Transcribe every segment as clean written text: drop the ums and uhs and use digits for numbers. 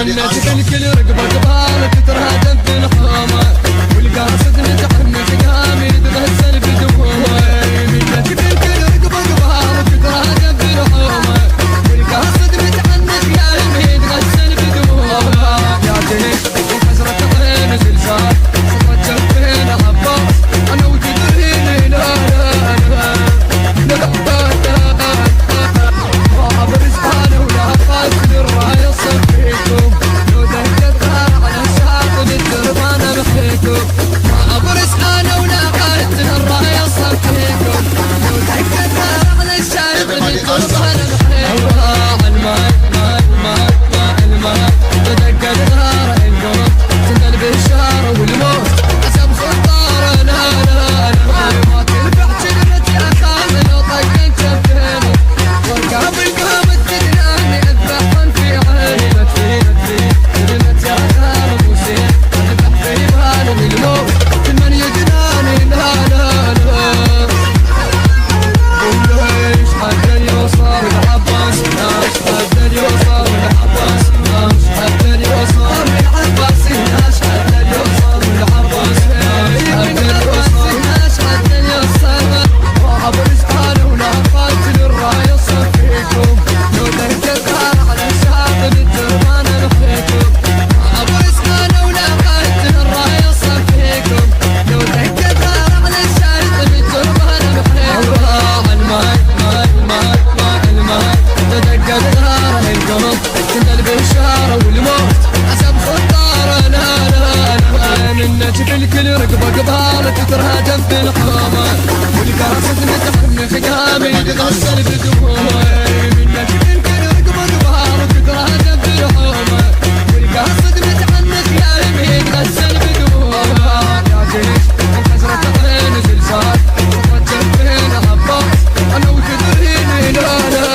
الناس الكل رقبة قبالك ترهدم في الحومة والقاصد نتحمل قامي تغسل بدمومه الناس الكل رقبة قبالك ترهدم في الحومة والقاصد نتحمل قامي تغسل بدمومه يا جنيش وحسرة عين زلزال صفرة جنبين عباس انا وتدريني لا الكل رقبة قبالك ترهدم في الحومة والقاصد نتحمل خيامي تغسل بدمومه منك الكل رقبة قبالك ترهدم في الحومة والقاصد نتحمل خيامي تغسل بدمومه يا جيش الحسرة عين زلزال صفرة جنبين عباس انا وتدريني لا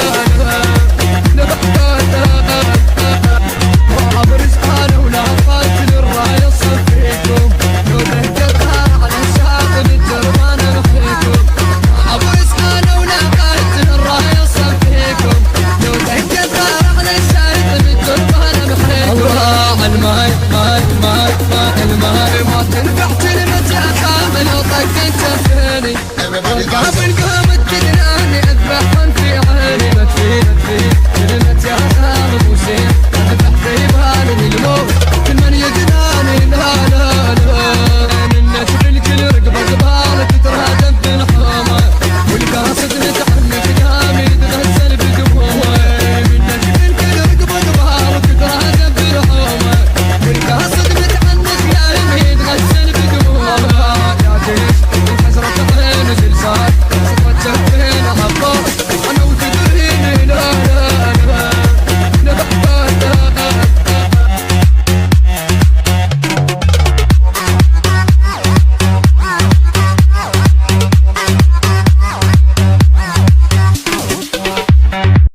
قابل قامت تدراني اذبحهم في عيني مدفي كلمة يا خالد وسيم اذبح في بالي الموت